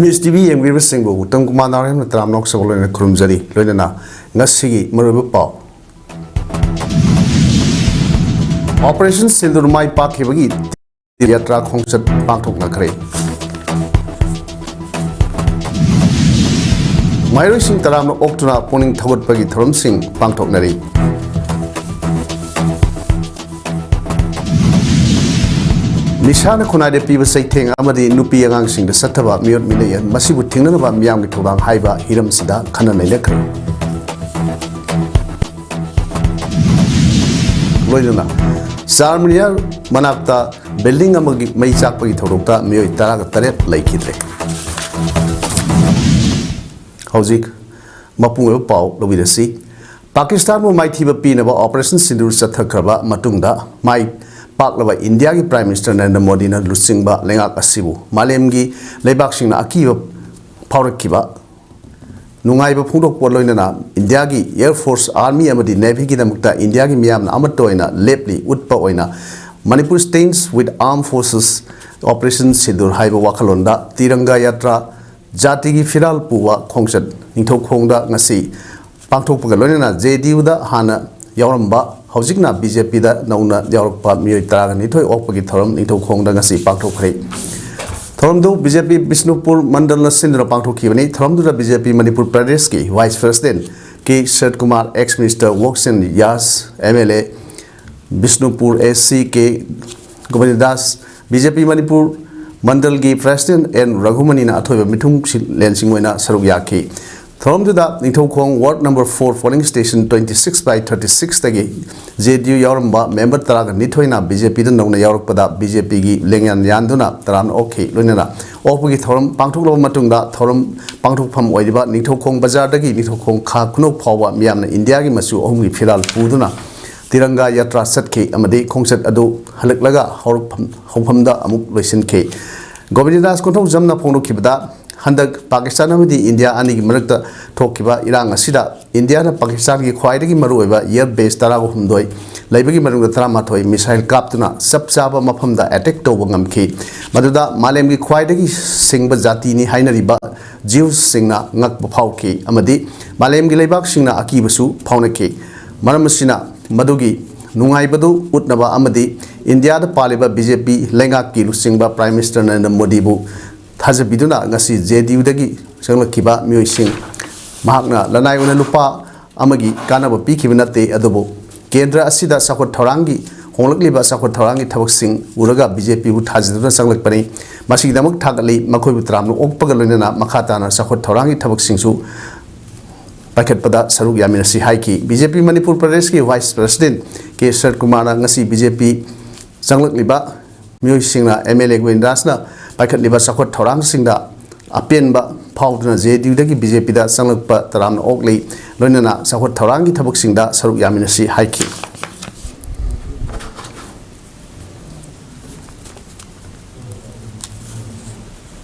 MSTV yengwirsingu uttam kumar naram tramnok sabolone khurumjari loinana ngasigi marubu paw Operation Sindur mai pakhibagi yatra khongsat pangthok nakhre Mairo sing taramno oktuna poning thagot pagi thorom sing pangthok nari Nishana khunai de piba saitheng amadi nupi angang sing de sathaba miot milaya masibu thingnana ba miyam gi thobang haiba hiram sida khana nei lekhre loiduna Sarmania manakta building amagi mai chakpagi thorokta miyoi taraga taret laikhidre Hojik mapung pau lobidasi Pakistan mo mai thiba pinaba Operation Sindur sathakraba matungda mai Paklaba India ki Prime Minister Narendra Modi na lusingba lengak asibu malemgi leibak singna akiba phaurakkiba nungaiba phungdok poloina na India ki Air Force Army amadi Navy ki damukta India ki miyam na amatoina lepli utpa oina Manipur stands with armed forces Operation Sindur haiba wakhalonda tiranga yatra jati ki firal puwa khongsat ningthau khongda ngasi pangthokpaga loina JDU da hana yauramba Hojikna BJP da nauna yaurpa miyoi taraga nithoi okpagi thorom ningthau khongda ngasi pangthokkhre thorom do BJP Bishnupur mandal na sindra pangthokhibani thorom do BJP Manipur Pradesh ki Vice President K Shat Kumar ex Minister Woksen Yas MLA Bishnupur SC K Govind Das BJP Manipur mandal ki President N Raghumani na athoiba mithum lensing oina saruk yakhi From the Nithokong Ward number 4 polling station 26 by 36 tagi JDU Yoramba member Taraga Nithoina BJP the Nona Yorpada BJP gi Lengan Yanduna Taran okay Lunana Opagi Thorum Pangtulo Matunda Thorum Pangtupam Oiba Nithokong Bazar dagi Nithokong Kakuno Power Miam India gi Masu Omri Firal Puduna Tiranga Yatra Satke Amade Kongset Ado Halaklaga Hopamda Amuk Lisin K Govindas Koto Zamna Pono Kibda Handak Pakistan amadi India ani gi marakta thokiba irang asida India na Pakistan gi khwaidagi maruiba air base tarago humdoi laibagi marunga taramathoi missile kaptuna sabchaba mafamda attack toba ngamki maduda malem gi khwaidagi singba jati ni hainariba jews singna ngakba phauki amadi malem gi leibak singna akibasu phaunaki maramasina madugi nungaibadu utnaba amadi India da paliba BJP lenga ki lusingba Prime Minister Narendra Modi bu Haja biduna ngasi JDU dagi sanglakiba miyoi sing mahakna lanai una lupa amagi kanaba pikhiba nate adobo kendra asida sakot thorangi honglakliba sakot thorangi thabak sing uraga BJP bu thajiduna sanglakpani masigidamak thagali makhoi bu tramno okpaga loinana makhatana sakot thorangi thabak singsu paketpada saruk yaminasi haiki BJP Manipur Pradesh ki Vice President K Shat Kumar ngasi BJP sanglakliba miyoi singna MLA Gwendasna Pakat liba sakot thorang singda apen ba phauduna JDU dagi BJP da sanglakpa taram okli loinana sakot thorang gi thabak singda saruk yaminasi haiki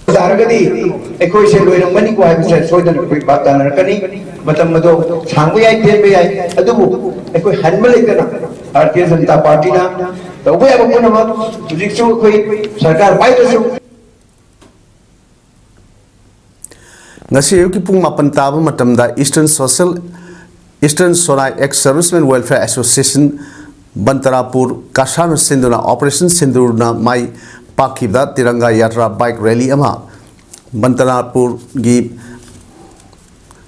Daragadi ekoi se loinang mani ko habi se soidan ko batan rakani matam mado sangbu yai ten be yai adubu ekoi hanmalai kana Bharatiya Janata Party na tawbe abuna ma jiksu koi sarkar bai tasu Ngasi ayuki pung mapan taba matamda Eastern Sonai Ex-Servicemen Welfare Association Bantarapur Kashan Sinduna Operation Sindurna Mai Pakibda Tiranga Yatra Bike Rally ama Bantarapur gi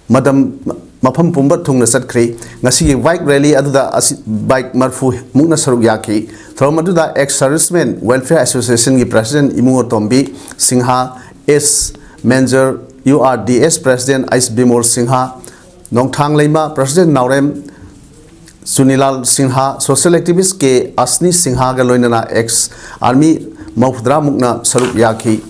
Madam Mapam Pumba Tungna Satkri Ngasi Bike Rally aduda bike marfu mukna saruk yaki Thromaduda Ex-Servicemen Welfare Association gi President Imungo Tombi Singha S Manager URDS President Ais Bimor Singha Nongthang Leima President Naurem Sunilal Singha Social Activist K Asni Singha Galoinana ex Army Maufdra Mukna Saruk Yaki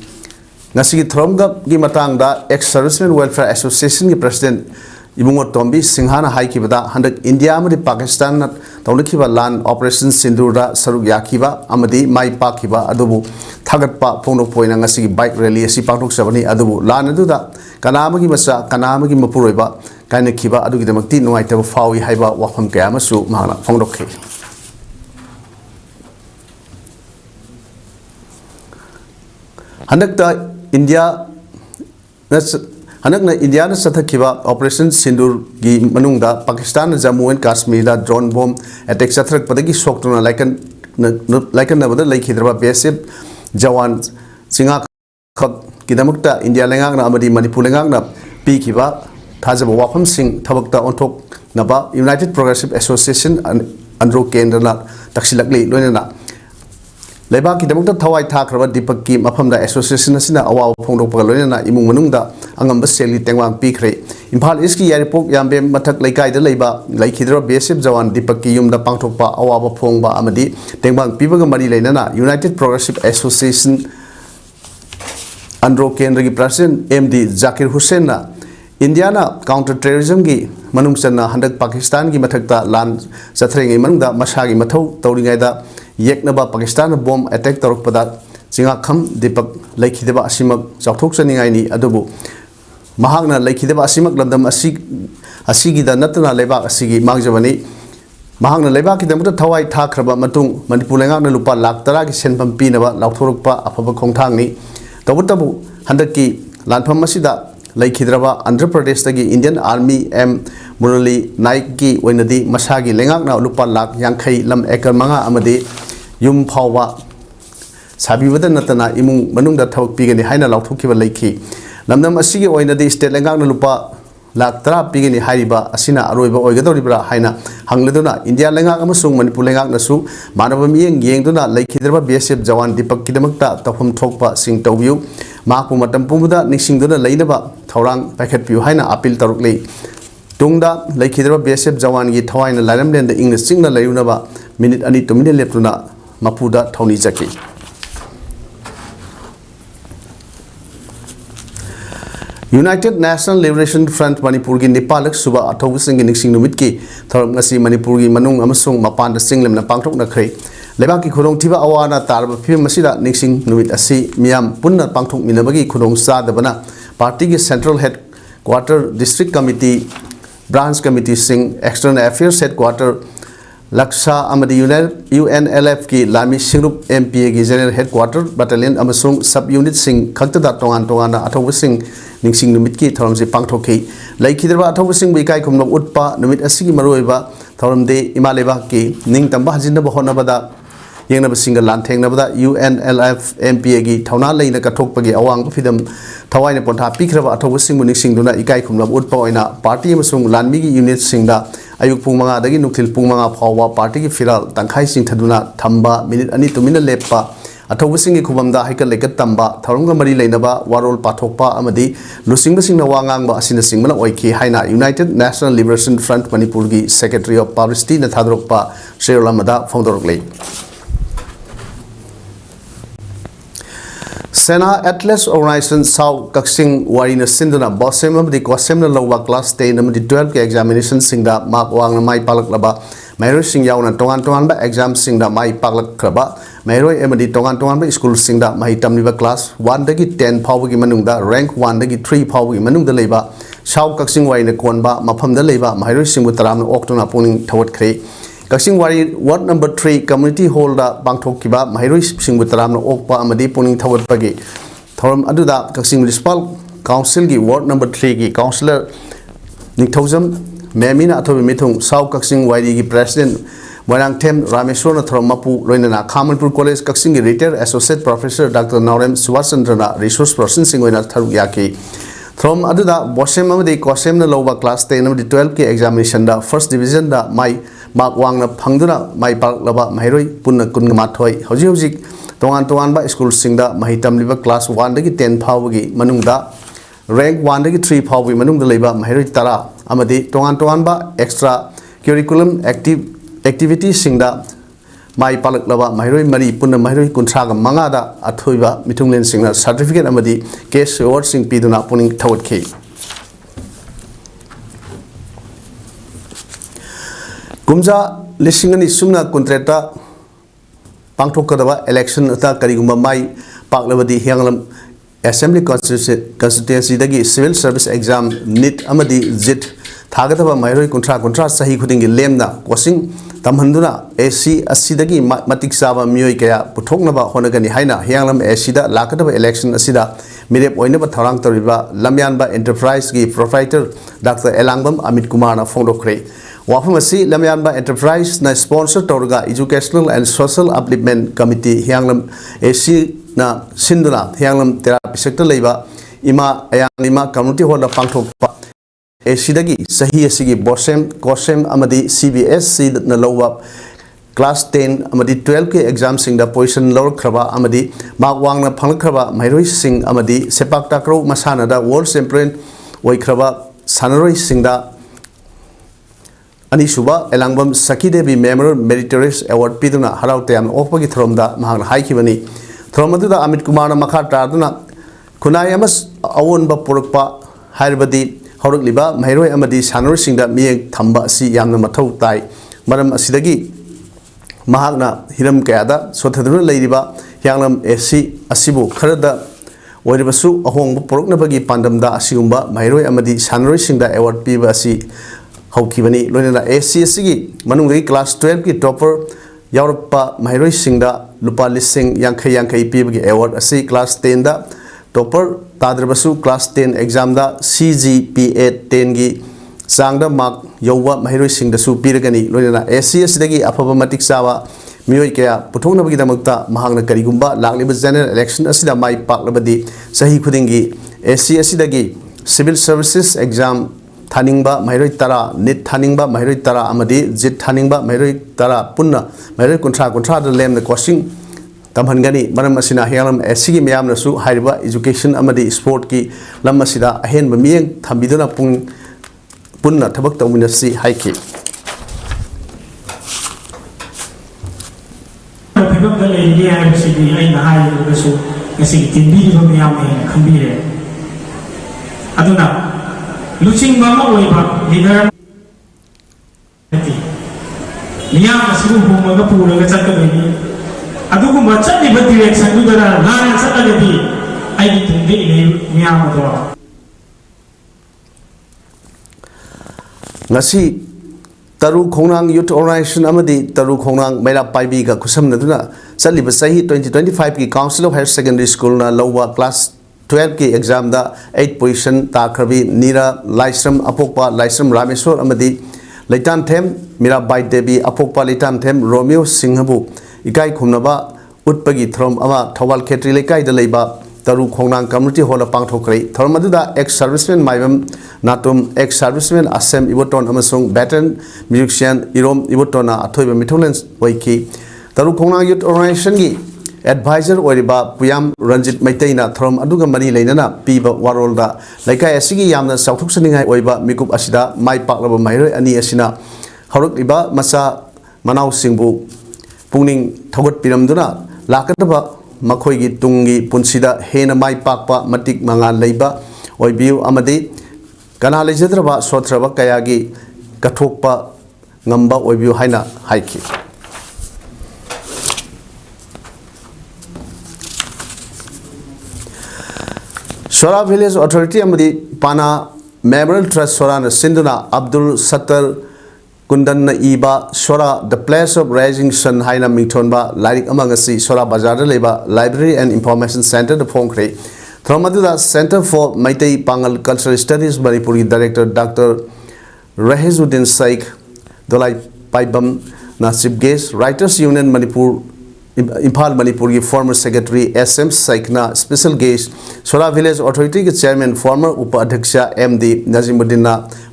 Ngasi Thromga gi matangda ex Servicemen Welfare Association gi President Ibungo Tombi Singhana Haikibada 100 India amadi Pakistan na tawnakiba land Operation Sindurda Saruk Yakiba amadi mai pakiba adubu thagatpa phonok poina ngasi bike rally asi pangthok sabani adubu lan aduda kanamagi masa kanamagi mapuroiba kaina khiba adugi damakti nuaitaba fawi haiba wafam kaya masu mahana phonokhe handakta India हनकना India ने सथखिबा operation Sindoor की मनुंगदा Pakistan Jammu and Kashmir दा drone bomb attack सथरक पदगी सोक्तुना लाइकन नबदा लेखिद्रबा बीएसएफ जवान सिंगा खक किदमक्ता इंडिया लेंगांगना अमदी मणिपुर लेंगांगना पीखिबा थाजब वाफम सिंह थबक्ता ओंथोक नबा यूनाइटेड प्रोग्रेसिव एसोसिएशन अंड्रो केंद्रना तक्सिलकली लोइना लेबा की दमक्ता थवाई थाखरबा दीपक की मफमदा एसोसिएशन असिना अवाव फोंदोकपगा लोइना इमुंग मनुंगदा अंगम सेली तेंगवांग पीखरे इम्फाल ईस्ट की यारिपोक याम्बे मथक लेकाइदा लेबा लेखिद्रो बीएसएफ जवान दीपक की युमदा पांगथोकपा अवाव फोंगबा अमदी तेंगवांग पीबगा मरी लेना यूनाइटेड प्रोग्रेसिव एसोसिएशन अंड्रो केंद्र की president MD Zakir Hussain India counter terrorism की मनुंगचना हंदक पाकिस्तान की मथकता लान चथरेंगे मनुंगदा मसागी मथौ तौरिंगाइदा येकनबा पाकिस्तान बॉम्ब अटैक तौरपदा चिंगाखम दीपक लेखिदबा असिमक चाउथोकचनिंगाइनी अदुबु महागना लेखिदबा असिमक लंदम असिगिदा नतना लेबाक असिगी मांगजबनी महागना लेबाक की दमता थवाई थाखरबा मतुंग मणिपुर लेंगांगना लुपा लाख 10 की सेनफम पीनबा लाउथोरकपा अफबा खोंथांगनी तबुतबु हंदकी लानफम असिदा लेखिद्रबा आंध्र प्रदेश की इंडियन आर्मी एम मुरली नाइक की ओइनदी मसागी लेंगांगना लुपा लाख 50 लम एकर मंगा अमदी युम फावबा साबिबदा नतना इमुंग मनुंगदा थबक पीगनी हाइना लाउथोकिबा लेखि लमदम असिगी ओइनदी स्टेट लेंगांगना लुपा लाख 10 पीगनी हाइरिबा असिना अरोइबा ओइगदौरिबरा हाइना हंगलदुना इंडिया लेंगांग अमसुंग मणिपुर लेंगांगनासु मानव मियेंग येंगदुना लेखिद्रबा बीएसएफ जवान दीपक किदमक्ता तफम थोकपा सिंग तौबियु माकु मतम पुमुदा निसिंगदुना लेनबा थौरांग पैखटपियु हाइना अपील तरुकले तुंगदा लेखिद्रबा बीएसएफ जवान की थवाइना लाइरमलेंद इंग सिंगना लेरुनबा मिनिट अनि तुमिने लेप्तुना मपुदा थौनी जकी United National Liberation Front Manipur की निपालक सुबह अथौबसिंग की निसिंग नुमित की थौरम ngasi मणिपुर की मनुंग अमसुंग मपान सिंगलेमना पांगथोकनखरै लेबाकी खुदोंथिबा अवाना तारब फिल्म मसिदा निसिंग नुमित असि मियाम पुन्ना पांगथोकमिनबगी खुदोंग चादबना पार्टी की central head quarter district committee branch committee सिंह एक्सटर्नल अफेयर्स हेड क्वार्टर लक्सा अमदी यूएनएलएफ की लामी सिंगरुप एमपीए की जनरल हेड क्वार्टर बटालियन अमसुंग सब यूनिट सिंह खक्तदा तोंगान तोंगाना अथौबसिंग निसिंग नुमित की थौरम से पांगथोखै लेखिद्रबा अथौबसिंग बिकाय खुमनो उटपा नुमित असिगी मरोइबा थौरम दे इमालेबा की निंगतंबा हजिनबा होनबदा येंगनबसिंग लानथेंगनबदा यूएनएलएफ एमपीए की थौना लेना कथोकपगी अवांग फिदम थवाइना पोंथा पिखरबा अथौबसिंग निसिंगदुना इकाय खुमनो उटपा ओइना पार्टी अमसुंग लानमी की यूनिट सिंगदा अयुक पुंग मंगा दगी नुखिल पुंग मंगा फावबा पार्टी की फिराल तंखाई सिंथदुना थंबा मिनिट अनि तुमिना लेपा अथौबसिंग की खुबमदा हाइकल लेकत तंबा थौरंग मरी लेनबा वारोल पाथोकपा अमदी लुसिंगबसिंगना वांगांगबा असिना सिंगमना ओइखि हाइना United National Liberation Front Manipur की सेक्रेटरी ऑफ पब्लिसिटी न थादरोकपा शेरोलमदा फोंदोरकले सेना एटलेस ऑर्गेनाइजेशन साउ कक्सिंग वारीना सिंधुना बॉसेम अमदी कोसेमना लौबा क्लास 10 अमदी 12 के एग्जामिनेशन सिंगदा मार्क वांगना माई पालकलबा मैरोय सिंग यावना तोंगान तोंगानबा एग्जाम सिंगदा माई पालकखरबा मैरोय अमदी तोंगान तोंगानबा स्कूल सिंगदा माही तमलिबा क्लास 1 दगी 10 फावबगी मनुंगदा रैंक 1 दगी 3 फावबगी मनुंगदा लेबा साउ कक्सिंग वारीना कोनबा मफमदा लेबा मैरोय सिंगबु तरामना ओक्तोना पुनिंग थवतखरे कक्सिंग वारी वार्ड नंबर 3 कम्युनिटी हॉल दा पांगथोकिबा मैरोय सिंगबु तरामना ओकपा अमदी पुनिंग थवतपगी थौरम अदुदा कक्सिंग म्युनिसिपल काउंसिल की वार्ड नंबर 3 की काउंसिलर निथौजम मेमिना अथोबि मिथुंग साउ कक्सिंग वारी की प्रेसिडेंट मोरांगथेम रामेश्वर थौरम मपु लोइना खामनपुर कॉलेज कक्सिंग की retired associate professor doctor Naorem Subhash चंद्रना रिसोर्स पर्सन सिंग ओइना थरुक याकी थौरम अदुदा बोसेम अमदी कोसेमना लौबा क्लास 10 अमदी 12 के एग्जामिनेशन दा फर्स्ट डिवीजन दा माई मार्क वांगना फंगदुना माई पालकलबा मैरोय पुन्ना कुनगमाथोय हौजी हौजी तोंगान तोंगानबा स्कूल सिंगदा माही तमलिबा क्लास 1 दगी 10 फावबगी मनुंगदा रैंक 1 दगी 3 फावबगी मनुंगदा लेबा मैरोय तरा अमदी तोंगान तोंगानबा एक्स्ट्रा करिकुलम एक्टिविटी सिंगदा माई पालकलबा मैरोय मरी पुन्ना मैरोय कुंथ्रागा मंगादा अथोइबा मिथुंगलेन सिंगना सर्टिफिकेट अमदी केस अवार्ड सिंग पीदुना पुनिंग थवतखै कुमजा लिसिंगनी सुमना कुंत्रेटा पांगथोकदबा इलेक्शन अता करिगुंबा माई पाकलबदी हियांगलम असेंबली कॉन्स्टिट्यूएंसी दगी सिविल सर्विस एग्जाम नीट अमदी जिट थागदबा मैरोय कुंथ्रा कुंथ्रा सही खुदिंगी लेमना coaching tamhanduna AC asidagi matik saba mioi kaya puthoknaba honagani haina hianglam AC da lakadaba election asida mirep oinaba tharang toriba lamyanba enterprise gi proprietor Dr. Elangbam Amit Kumar na phongdokre wafam asi lamyanba enterprise na sponsor torga educational and social upliftment committee hianglam AC na sinduna hianglam therapy sector leiba ima ayanglima community hall da pangthokpa एसीदगी सही एसीगी बोसेम कोसेम अमदी CBSC न लौवा class 10 अमदी 12 के exam सिंग दा position लौर खरबा अमदी mark वांग न फंग खरबा मैरोई सिंग अमदी सेपाक takraw मसाना दा world champion ओइ खरबा सानरोई सिंग दा अनिसुबा एलांगबम सखी देवी मेमोरियल मेरिटोरियस अवार्ड पिदुना हराउते याम ओपगी थ्रोम दा महान हाइखिबनी थ्रोम अदुदा अमित कुमार न मखा टादुना खुनाय अमस अवोनबा पुरकपा हाइरबदी हौरकलिबा मैरोय अमदी सानरोइसिंगदा मियेंग थंबा असि यामना मथौ ताई मरम असिदगी महागना हिरम कयादा सोथदुना लैरिबा यांगलम एसी असिबु खरदा ओइरबसु अहोंग पुरकनबगी पांडमदा असिगुंबा मैरोय अमदी सानरोइसिंगदा अवार्ड पीबा असि हौखिबनी लोइना एसी असिगी मनुंगई क्लास 12 की टॉपर यावरपा मैरोइसिंगदा लुपा लिसिंग यांखै यांखै पीबगी अवार्ड असि क्लास 10 दा टॉपर ताद्रबसु क्लास 10 एग्जाम दा CGPA 10 गी चांगदा मार्क यौवा महिरोइसिंगदसु पीरगनी लोइना ACS दगी अफबा मतिक सावा मियोय कया पुथोंनबगी दमकता महांगना करिगुंबा लागलिबा जनरल इलेक्शन असिदा माइ पाकलबदी सही खुदिंगी ACS दगी सिविल सर्विसेज एग्जाम थानिंगबा महिरोय तरा निट थानिंगबा महिरोय तरा अमदी जित थानिंगबा महिरोय तरा पुन्ना महिरोय कुंट्रा द लेम द कोचिंग तमहनगनी मरम असिना हियालम एसी की म्यामनसु हाइरिबा एजुकेशन अमदी स्पोर्ट की लम असिदा अहेन मियेंग थंबिदुना पुंग पुन्ना थबक तौमिनसी हाइकी फिबम द लेंगे आइबसिदी आइना हाइबसु ngasi tinbi ba miyam ne khambire aduna luching mama oiba leader miyam asibu bumaga puraga chakkaleni अदुगुम्बा चलिबा डायरेक्शन दुदरा लाना चलगदी आइगी तुंगे इले मियामदो ngasi taru khongnang youth organization amadi taru khongnang maila paibi ga khusamnaduna chaliba sahi 2025 ki council of higher secondary school na lowa class 12 ki exam da 8 position ta kharbi nira laisram apokpa laisram rameswar amadi leitan them mira bai devi apokpa leitan them romeo singhabu इकाई खुमनबा उत्पगी थ्रोम अमा थवाल खेत्री लेकाई द लेबा तरु Khongnang community hall पांगथोक्रे थ्रोम अदुदा ex serviceman Maibam Natum ex serviceman Asem Iboton अमसुंग बैटन म्यूजिशियन इरोम इबोटोना अथोइबा मिथुलन वैकी तरु खोंगनांग यूथ ऑर्गेनाइजेशन की एडवाइजर ओरिबा पुयाम रंजित मैतैना थ्रोम अदुगा मनी लेनना पीबा वारोलदा लेकाई असिगी यामना साउथुक्सनिंगाई ओइबा मिकुप असिदा माइ पाकलबा माइरोय अनि असिना हरकलिबा मसा मनाउ सिंबु पुनिंग थगत पिरमदुना लाकतबा मखोइगी तुंगी पुनसिदा हेना माइ पाकपा मतिक मंगा लेबा ओइबिउ अमदि कना लेजद्रबा सोथ्रबा कयागी कथोकपा ngamba ओइबिउ हाइना हाइखि सोरा विलेज अथॉरिटी अमदि पाना मेमोरियल ट्रस्ट सोराना सिंधुना अब्दुल सत्तर कुंदन इबा Sora the place of rising sun हाइना मिथोनबा लाइक अमंगसी सोरा बाजार लेबा लाइब्रेरी एंड इंफॉर्मेशन सेंटर द फोंख्रे थ्रोमदुदा centre for Meitei Pangal cultural studies Manipur की डायरेक्टर डॉक्टर रहेजुद्दीन शेख दोलाई पाइबम ना chief guest writers' union Manipur Imphal Manipur की former secretary SM शेखना special guest सोरा विलेज अथॉरिटी के चेयरमैन फॉर्मर उपाध्यक्ष MD नजीमुद्दीन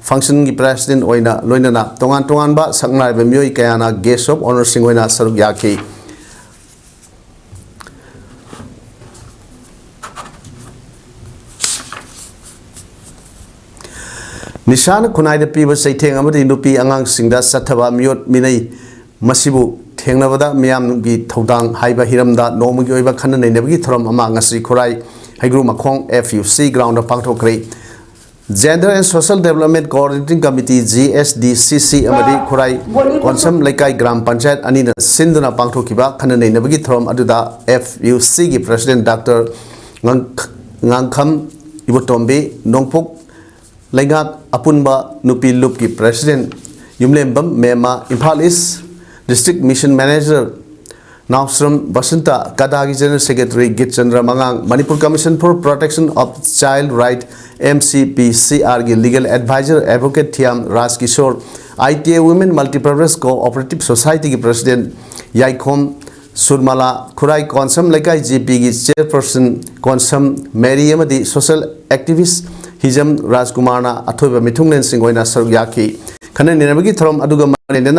फंक्शन की प्रेसिडेंट ओइना लोइना तोंगान तोंगानबा संगनाइबा मियोय कयाना गेस्ट ऑफ ऑनर सिंग ओइना सरुक याखि निशान खुनाइदा पीबा सैथेंग अमदि नुपी अंगांग सिंगदा सथबा मियोट मिनै मसिबु थेंगनबदा मियाम की थौदांग हाइबा हिरमदा नोमगी ओइबा खन नैनबगी थरम अमा ngasi खुराई हाइग्रु मखोंग FUC ग्राउंड पांगथोक्रे gender and social development coordinating committee GSDCC अमदि खुराई कोनसम लेकाई ग्राम पंचायत अनिना सिंधुना पांगथोकिबा खन नैनबगी थरम अदुदा FUC की president doctor ngankham ibotombe nongpok laingak apunba nupi lup की president Yumlembam Mema Imphal east District Mission Manager Nausram Basanta, Kadagi General Secretary Gitchandra Mangang, Manipur Commission for Protection of Child Right MCPCR की Legal Advisor Advocate Thiam Raj Kishore, ITA Women Multipurpose Cooperative Society की President Yaikhom Surmala, Kurai Konsam Lekai GP की Chairperson Konsam Mary Amadi, Social Activist Hijam Rajkumarna Athoiba Mithunglen Singoina Sarugyaki, Kana Ninabagi Throm Aduga Manena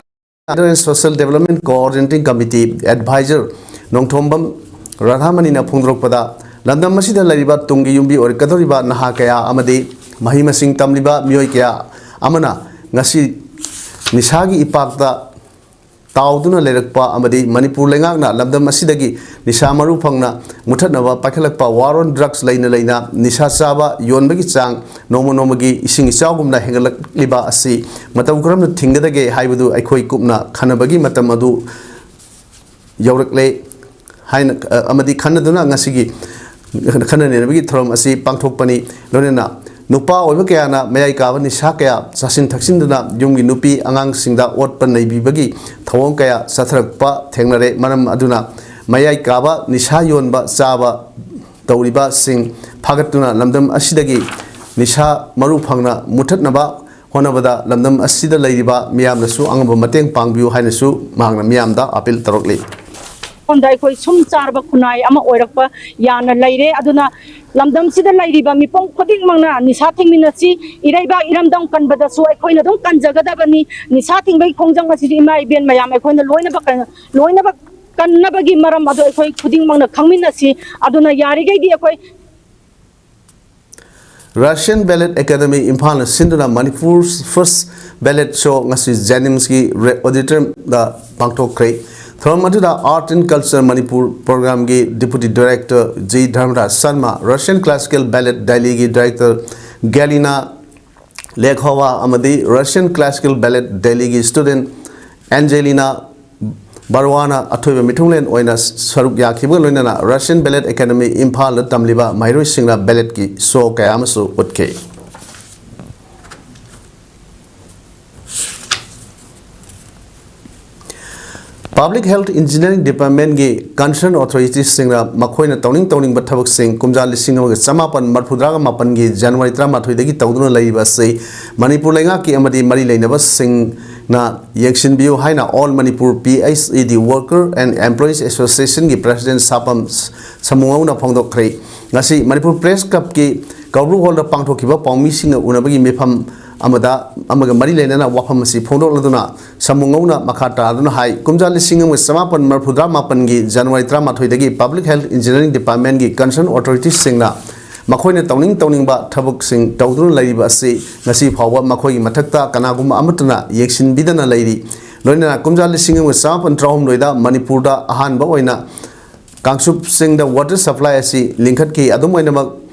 Social Development Coordinating Committee Advisor Nongthombam Radhamanina Phungdrokpada Landam Masida Lariba Tungi Yumbi or Kadoriba Nahakaya Amadi Mahima Singh Tamliba Myoikea Amana Ngasi Nishagi Ipakta Tauduna Lerakpa Amadi Manipur Lengana Landam Masidagi Nishamaru Pangna Mutanava Pakalakpa War on Drugs Laina Laina Nisha Saba Yonbagi Chang Nomonomagi Ising Saugumna Hengalak Liba Asi Matakuram Tingadage Haibudu Aikoi Kupna Kanabagi Matamadu Yorakle Hain Amadi Kanaduna Nasigi Kananabigi Throm Asi Pangtokpani Lonena Nupa Olakana Mayai Kavan Shakaya Sasin Taxinduna Yungi Nupi Angang Singda Otpan Nabibagi Tawongkaya Satrakpa Tengnare Manam Aduna Mayai Kaba Nisha Yonba Saba Tauriba Sing Pagatuna Lamdam Asidagi Nisha Maru Pangna Mutatnaba Honabada Lamdam Asida Ladiba Miam Nasu Angaba Mateng Pangbu Hainasu Magna Miamda Apil Tarokli. Ondai koi sum charba kunai ama oirakpa yana laire aduna lamdam sida lairiba mipong khoding mangna nisa thingmina chi iraiba iramdam kanbada su aikoina dong kanjagadabani nisa thingbai khongjang asi ima iben mayam aikoina loina ba kannabagi maram adu aikoi khuding mangna khangmina si aduna yarigai di aikoi Russian Ballet Academy Imphal Sinduna Manipur's first ballet show ngasi Janimski auditorium da Pangtok Krai From Art and Culture Manipur Program ki Deputy Director G. Dharmaraj Sharma, Russian Classical Ballet Daily ki Director Galina Lekhova Amadi, Russian Classical Ballet Daily ki Student Angelina Barwana Athoiba Mithunglen Oina Saruk Yakibu Loinana, Russian Ballet Academy Imphal Tamliba Mairo Singla Ballet ki show kayamasu utke. Public Health Engineering Department ki concerned authorities singra makhoina tawning ba thabak sing kumja lising amga samapan marphudraga mapan gi January 13 dagi tawduna leiba sei Manipur lenga ki amadi mari leinaba sing na yakshin biu haina All Manipur PAODAM Worker and Employees Association ki President Sapam Samungauna phongdok khrei ngasi Manipur Press Cup ki Kauru Hall da pangthokiba pawmi singa unabagi mefam Amada Amaga Marilena Wapamasi Pondo Laduna Samungona Makata Aduna Hai Kumjali Singam with Samapan Marpudra Mapangi January Trama Toidagi Public Health Engineering Department gi Concerned Authorities Singna Makoina Towning Ba Tabuk Sing Tawdun Lady Si Nasi Power Makoi Matakta Kanaguma Amatuna Yakshin Bidana Lady Lona Kumjali Singam with Samapan Traum Loida Manipurda Ahan Baoina Kangsup Sing the water supply si Linkat Ki Adumainamak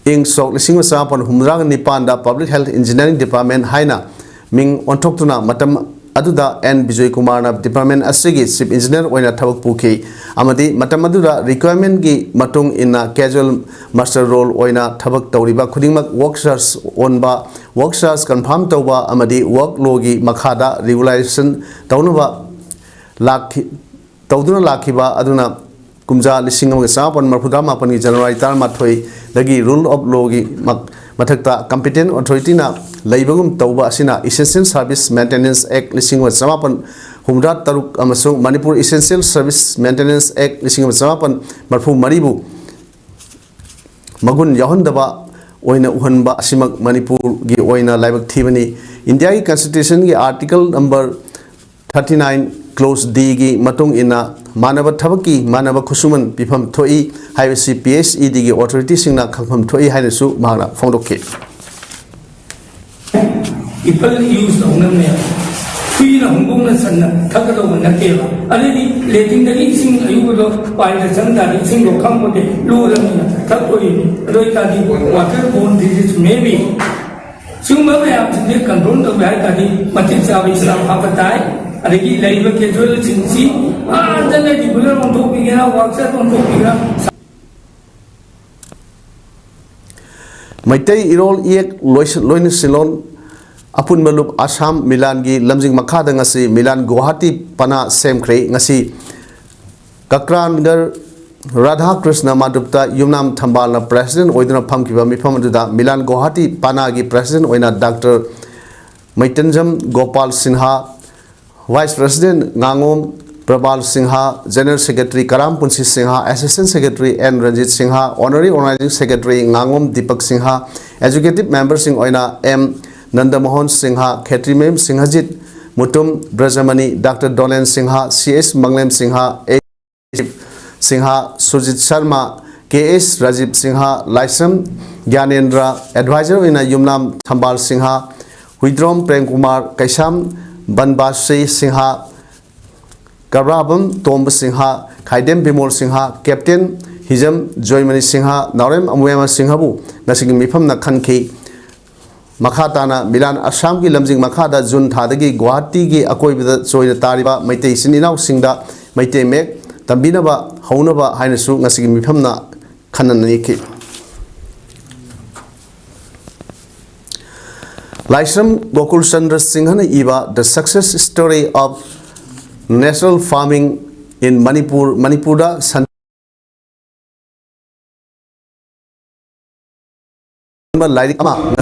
Ing Sok Lising Sapan Humrang Nipanda Public Health Engineering Department Haina Ming Ontoktuna Matam Aduda and Bijoy Kumarna Department Asigi Chief Engineer Oina Tawak Puki Amadi Matamaduda requirement gi Matung in a casual master role Oina Tabak Tauriba Kudimak workshops onba workshops confirm Tauba Amadi work logi Makada regulation Taunuba Laki Tauduna Lakiba Aduna Kumja Lising Sapan Marpudra Mapani January Tarmathoi Lagi rule of law gi mathakta competent authority na laibagum tauba asina Essential Service Maintenance Act Lising Samapan Humrat Taruk amasung Manipur Essential Service Maintenance Act Lising Samapan Marfu Maribu Magun Yahondaba Oina Uhanba Asimak Manipur gi Oina Laibak Thibani India ki Constitution gi Article number 39 Clause D gi matung ina Manaba Tabaki Manaba Kusuman Bifam Toi Highway PAODAM gi authority singna khangpham thoi hainasu magna phongdokki People use onam ne free na hungong na sanna thakado na kela already letting the sing ayugo pai da janda sing lo kampote lo ramina thakoi roi ta di waterborne disease maybe summa me ap the control to bai ta di matin sa bi islam hapatai adagi laiba ke jol chingsi jana di bulan on to bigina workshop on to bigina Maitai Irol Iek Loin Silon apun malup Assam Milan gi lamjing makhada ngasi Milan Guwahati pana semkhre ngasi Kakrangar Radha Krishna Madupta Yumnam Thambal na President oiduna phamkiba mifam aduda Milan Guwahati pana gi President oina Dr. Maitanjam Gopal Sinha, Vice President Ngangom Prabal Sinha, General Secretary Karam Punsi Sinha, Assistant Secretary N. Ranjit Sinha, Honorary Organizing Secretary Ngangom Deepak Sinha, Executive Member Singh Oina M. Nandamohan Sinha, Khetri Mem Singhajit, Mutum Brajamani, Dr. Dolan Sinha, C.S. Manglem Sinha, A. Sinha, Sujit Sharma, K.S. Rajiv Sinha, Laisam Gyanendra, Advisor in a Yumnam Thambal Sinha, Huidrom Prem Kumar, Kaisam Banbasri Sinha, Karabam Tomb Sinha, Kaidem Bimol Sinha, Captain Hijam Joymani Sinha, Narem Amwema Singhabu, Nasing Mipam Nakanki, Makatana, Milan Assam ki Lamjing Makada, Jun Tadagi, Guwahati gi Akoi with the Soy Tariba, Maite Sinina Singda, Maite Mek, Tambinaba, Honaba, Hainasu, Nasing Mipamna Kananiki. Laisam Gokul Chandra Singhana Iba, the success story of natural farming in Manipur, Manipura, Manipur.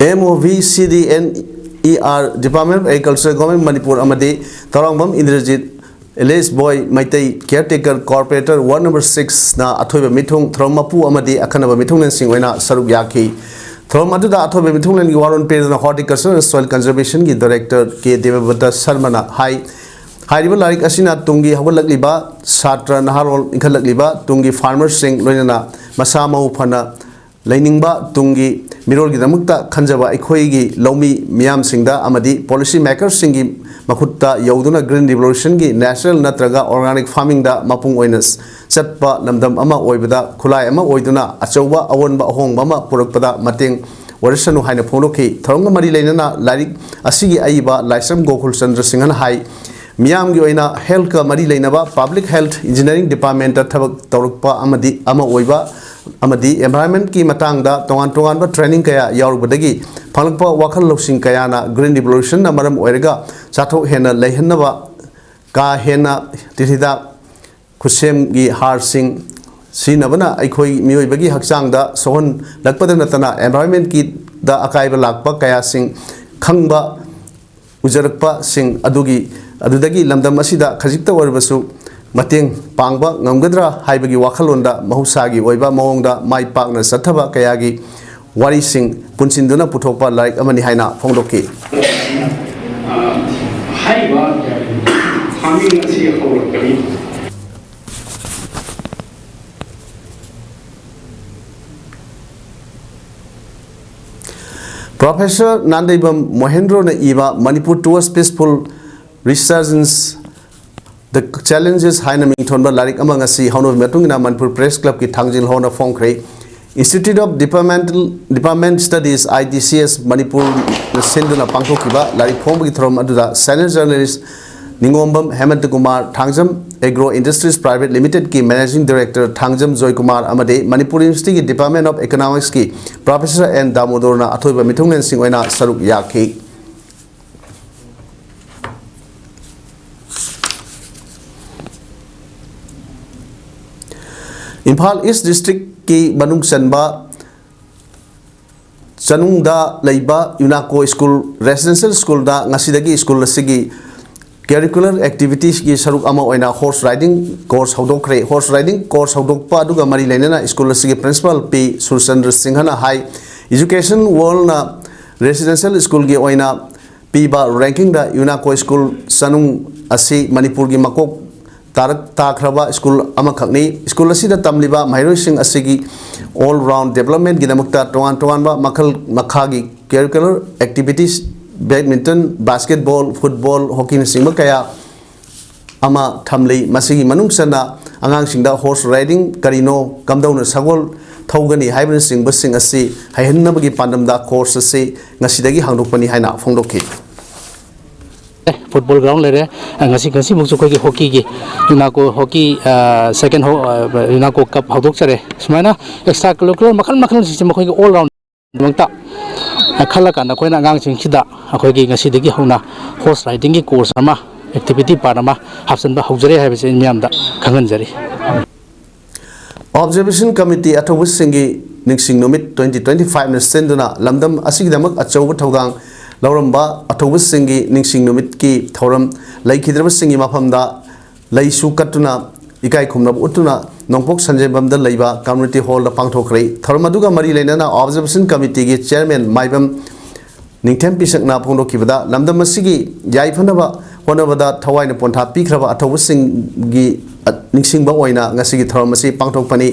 MOVCDNER Department of Agriculture Government Manipur Amadi Tarangbam Indrajit Elias Boy Maitei Caretaker Corporator Ward number 6 na Athoiba Mithung Thromapu Amadi Akanaba Mithunglen Singwena Saruk Yaki Thromaduda Athoiba Mithunglen gi Waron Page na Horticulture and Soil Conservation gi Director K Devabata Sarmana Hai Hairiba Larik Asina Tungi Hawalakliba Satra Naharol Inkhalakliba Tungi Farmers Sing Loinana Masama Upana Lainingba Tungi Mirol Gidamukta Kanjaba Equigi Lomi Miam Singda Amadi Policy Makers Singi Makutta Yoduna Green Revolution gi National Natraga Organic Farming da Mapung Oinas Setpa Namdam Ama Oibada Kulai Ama Oiduna Achoba Awonba Hong Mama Purukpada Mating Warishanu Haina Ponoki Thronga Mari Lainana Larik Asigi Aiba Laisam Gokul Chandra Singhan Hai Miam gi Oina Health ka Mari Lainaba Public Health Engineering Department Thabak Torukpa Amadi Ama Oiba Amadi environment ki matang da tongan ba training kaya yaurubadagi phalakpa wakhal loksing kaya na green revolution na maram oirega chathok hena leihanaba ka hena tithida khusem gi har sing sinabana aikhoi mioi bagi hakchang da sohon lakpada natana environment ki da akai ba lakpa kaya sing khangba ujarakpa sing adudagi lamdam asida khajikta warbasu Mating Pangba Ngamgadra Haibagi Wakalunda Mahusagi Oiba Maongda Mai Pakna Sathaba Kayagi Wari Sing Punsinduna Putopa like Amani Haina Fondoki. Professor Nandibam Mohendro na Iba Manipur towards peaceful resurgence. The challenges Haina Mingtonba Larik Amangasi Hono Metungina Manipur Press Club ki Tangjil Hona Fongkre Institute of Department Studies IDCS Manipur Sinduna Pangtokiba Larik Pombi Throm Aduda Senior Journalist Ningombam Hemant Kumar Tangjam Agro Industries Private Limited ki Managing Director Tangjam Joy Kumar Amade Manipur University ki Department of Economics ki Professor N Damodorna Athoiba Mithunglen Singwena Saruk Yaki Imphal East District ki Manung Chanba Chanungda Leiba Unaco School Residential School da Ngasidagi School Sigi Curricular Activities ki Saruk Ama Oina Horse Riding Course Haudokre Horse Riding Course Haudokpa Aduga Mari Lainana School Sigi Principal P. Surchandra Singhana High Education World na Residential School ki Oina पीबा ranking दा यूनाको school सनुंग असी मणिपुर की मकोक ताख्रबा school अमखकनी school असिदा तमलिबा महरोइसिंग असिगी ऑल राउंड डेवलपमेंट की नमकता तोंगान तोंगानबा मखल मखागी curricular activities badminton basketball football hockey नसिंग कया अमा थमली मसिगी मनुंगसना अंगांगसिंगदा हॉर्स राइडिंग करिनो कमदौना सगोल थौगनी हाइबन सिंग बसिंग असि हाइहन्नबगी पांडमदा कोर्स असि ngasiदगी हांदोकपनी हाइना फोंदोकि फुटबॉल ग्राउंड लेरे ngasi मुक्सु कोई हॉकी की यूनाको हॉकी सेकंड यूनाको कप हाउदोक चरे सुमाइना एक्स्ट्रा करिकुलर मखल मखल सिस्टम कोई ऑल राउंड मंगता खल्ला काना कोइना अंगांगसिंग सिदा अखोगी ngasiदगी हौना हॉर्स राइडिंग की कोर्स अमा एक्टिविटी पार्ट अमा हापसनबा हौजरे हाइबसे मियामदा खंगनजरी ऑब्जर्वेशन कमिटी अथवा सिंगी निक्सिंग नुमित 2025 न सेंदुना लमदम असिगदमक अचौब थौदांग लौरंबा अथवा सिंगी निक्सिंग नुमित की थौरम लैखिद्रब सिंगी मफमदा लैसु कटुना इकाई खुमनब उतुना नोंपोक संजय बमदा लैबा कम्युनिटी हॉल दा पांगथोखरै थौरम अदुगा मरी लेना ऑब्जर्वेशन कमिटी की चेयरमैन माइबम निंगथेम पिसकना फोंदोखिबदा लमदम असिगी याइफनबा होनबदा थवाइन पोंथा पीखरबा अथवा सिंगी निक्सिंगबा ओइना ngasi थौरम असि पांगथोकपनी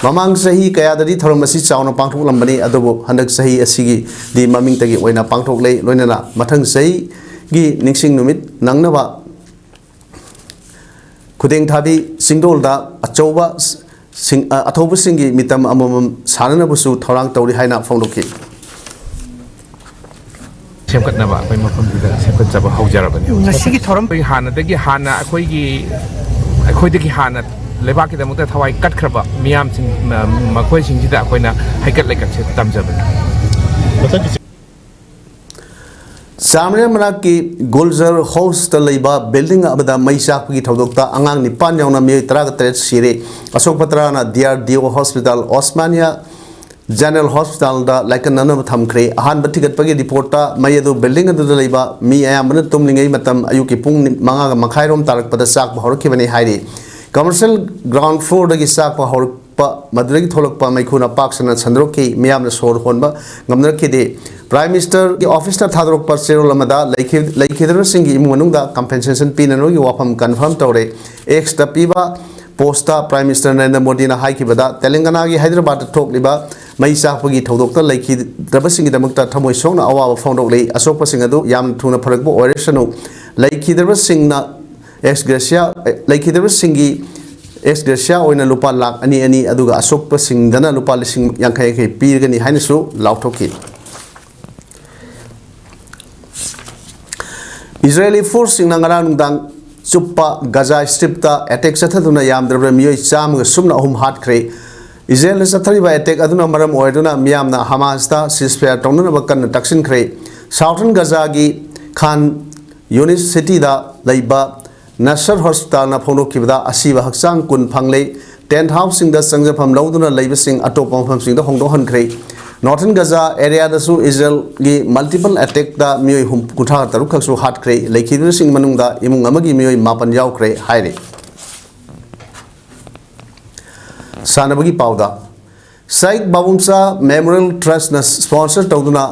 ममांग सही कयादरी थौरम असि चावना पांगथोकलंबनी अदुबो हंदक सही असिगी दि ममिंगतगी ओइना पांगथोकलै लोइनना मथंग सही गी निक्सिंग नुमित नंगनबा खुदेंग थाबी सिंगदोलदा अचौबा अथौबा सिंगी मितम अममम साननबसु थौरांग तौरी हाइना फोंदोकि सेमकटनबा अखोई मफमदुदा सेमकटजबा हौजरबनी ngasi थौरम हानदगी हाना अखोईगी अखोईदगी हाना लेबाकी दमुता थवाई कटखरबा मियाम सिंग मखोई सिंगजिदा अखोइना हाइकट लेकटसे तमजबनी सामने मना की गुलजर हाउस तलैबा बिल्डिंग अबदा मई चाकपगी थौदोक्ता अंगांग निपान यावना मिय 13 सिरे अशोक पत्राना DRDO hospital Osmania general hospital दा लाइकन ननब थमख्रे अहान बतिगतपगी रिपोर्टा मई अदु बिल्डिंग अदु लैबा मी अयामन तुमलिंगै मतम अयुकी पुंग मंगा मखाइरोम तारकपदा चाक हौरखिबने हाइरे कमर्शियल ग्राउंड फ्लोर दगी चाक हौरप मदुरगी थोलकपा मैखुना पाक्सना संद्रोकी मियामना सोर होनबा गमनरखिदे प्राइम मिनिस्टर की ऑफिस थादोरप चेरोल अमदा लैखिदर सिंगी इमुंग मनुंगदा कंपेंसेशन पीननोगी वाफम कन्फर्म तौरे एक्स दा पीबा पोस्टा प्राइम मिनिस्टर नरेंद्र मोदी हाइकिबदा तेलंगाना की हैदराबाद थोकलिबा मई चाकपगी थौदोक्ता लैखिदरबसिंगीदमक्ता थमोय सोंना अवाबा फोंदोकलै असोकपसिंग अदु याम थुना फरकबो ओइरेसनु लैखिदरबसिंगना एक्स ग्रेसिया लैखिदरबसिंगी एक्स ग्रेसिया ओइना लुपा लाख अनि अनि अदुगा असोकपसिंगदना लुपा लिसिंग यांखै पीरगनी हाइनसु लाउथोकी इजरायली फोर्स नंगरांगदांग चुप्पा गजा स्ट्रिप्ता अटैक चथदुना यामद्रब्र मियोय चामग सुमना अहुम हाटख्रे इजरायल चथरिबा अटैक अदुना मरम ओयदुना मियामना हमासता सीजफायर तौननबा कन्न तक्सिनख्रे साउथर्न गजागी खान यूनिस सिटी दा लैबा नसर हॉस्पिटल ना फोंदोखिबदा असीबा हक्चांग कुन फंगले टेंट हाउसिंग दा संजफम लौदुना लैबसिंग अटोप मफमसिंग दा होंदोहनख्रे नॉर्थन गजा एरिया दसु इजरायल की मल्टीपल अटैक दा मियोय हुम कुठा तरुखसु हाटख्रे लैखिदरसिंग मनुंगदा इमुंग अमगी मियोय मापन यावख्रे हाइरे सानबगी पाउदा साइक बाबुमसा मेमोरियल ट्रस्ट न स्पॉन्सर तौदुना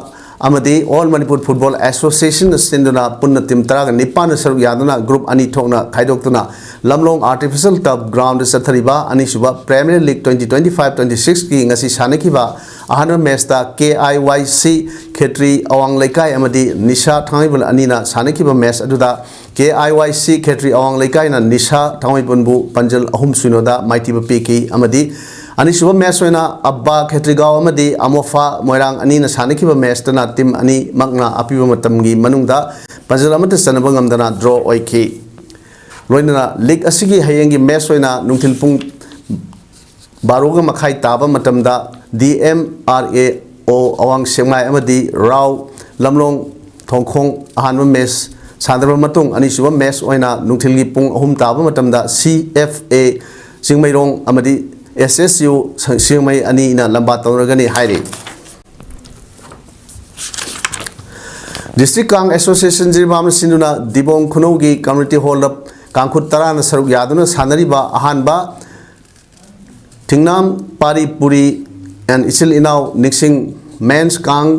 अमदी ऑल मणिपुर फुटबॉल एसोसिएशन सिंदुना पुन्ना टीम 19 सरुक यादुना ग्रुप अनि थोकना खाइदोक्तुना लमलोंग आर्टिफिशियल टब ग्राउंड सथरिबा अनिसुबा प्रीमियर लीग 2025-26 की ngasi सानकिबा अहान मैचता KIYC खेत्री अवांग लेकाय अमदी निशा थांगैबुन अनिना सानकिबा मैच अदुदा KIYC खेत्री अवांग लेकाय ना निशा थांगैबुनबु पंजल अहुम सुनोदा माइटिबा पीकी अमदी अनिसुबा मैच होना अब्बा खेत्रीगाव अमदी अमोफा मोइरांग अनीना सानकिबा मैचतना टीम अनि मगना अपिबा मतमगी मनुंगदा पंजल अमत सनबा ngमदना ड्रॉ ओइखी लोइना लीग असिगी हयेंगी मैच होना नुंथिल पुंग बारोगा मखाई ताबा मतमदा DMRAO अवांग सेंगाय अमदी राव लमलोंग थोंखोंग अहानबा मैच सादरबा मतुंग अनिसुबा मैच होना नुंथिलगी पुंग अहुम ताबा मतमदा CFA सिंगमैरोंग अमदी SSU सिंगमई अनि ना लंबा तौरगनी हाइरे डिस्ट्रिक्ट कांग एसोसिएशन जिबाम सिंदुना दिबोंग खुनौगी कम्युनिटी हॉल कांखुत 13 सरुक यादुना सानरिबा अहानबा थिंगनाम पारीपुरी एंड इसिल इनाव निक्सिंग मेंस कांग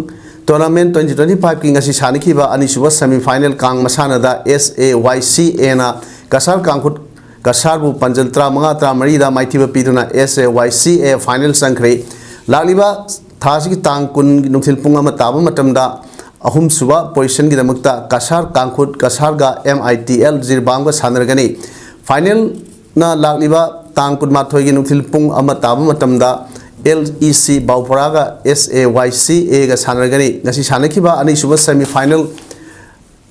टूर्नामेंट 2025 की ngasi सानिखिबा अनिसुबा सेमीफाइनल कांग मसानादा SAYCA ना कसार कांगखुट कसारबु पंजल 35 दा माइथिबा पीदुना SAYCA फाइनल संख्रे लालिबा थासी की तांग कुन नुथिल पुंग अमा ताबा मतमदा अहुम सुबा पोजीशन की दमकता कसार कांगखुट कसारगा MITL जिरबांगबा सानरगनी फाइनल ना लालिबा तांग कुन माथोय की नुथिल पुंग अमा ताबा मतमदा LEC बाउपरागा SAYCA गा सानरगनी ngasi सानखिबा अनिसुबा सेमीफाइनल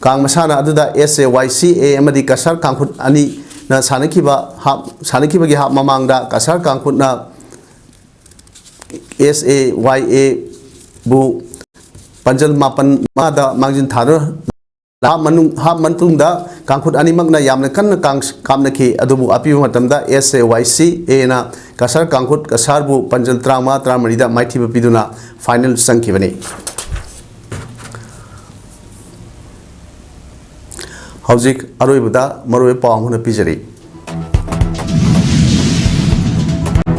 कांग मसाना अदुदा SAYCA अमदी कसार कांगखुट अनि ना सानखिबा की हाप ममांगदा कसार कांगखुट ना SAYA बु पंजल मापन मादा मांगजिन थारो हाप मंतुंगदा कांगखुट अनिमगना यामना कन्न कामनखि अदुबु अपिबा मतमदा SAYCA ना कसार कांगखुट कसारबु पंजल 35 दा माइथिबा पिदुना फाइनल संखिबनी हौजिक अरोइबदा मरोय पाहुना पिजरी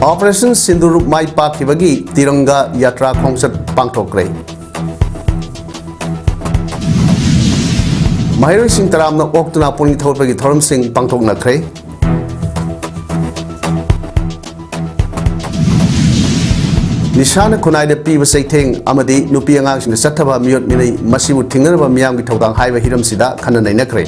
ऑपरेशन सिंदूर माई पाखिबगी तिरंगा यात्रा खोंसत पांगथोक्रे महैरोई सिंह तरामना ओक्तुना पुनि थौरपगी थौरम सिंह पांगथोकनख्रे निशान खुनाइदे पीब सैथेंग अमदी नुपी अंगांग चथबा मियोट मिनै मसिबु थिंगनबा मियामगी थौदांग हाइबा हिरमसिदा खन्ना नैनख्रे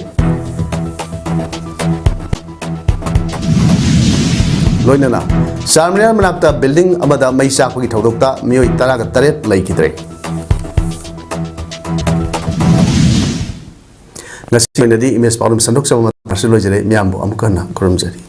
लोइनना चारमिनार मनाक्ता बिल्डिंग अमदा मई चाकपगी थौदोक्ता मियोई 13 लैखिद्रे ngasi menadi imes parum sandok sama marsi lojere miambo amukana kurumjari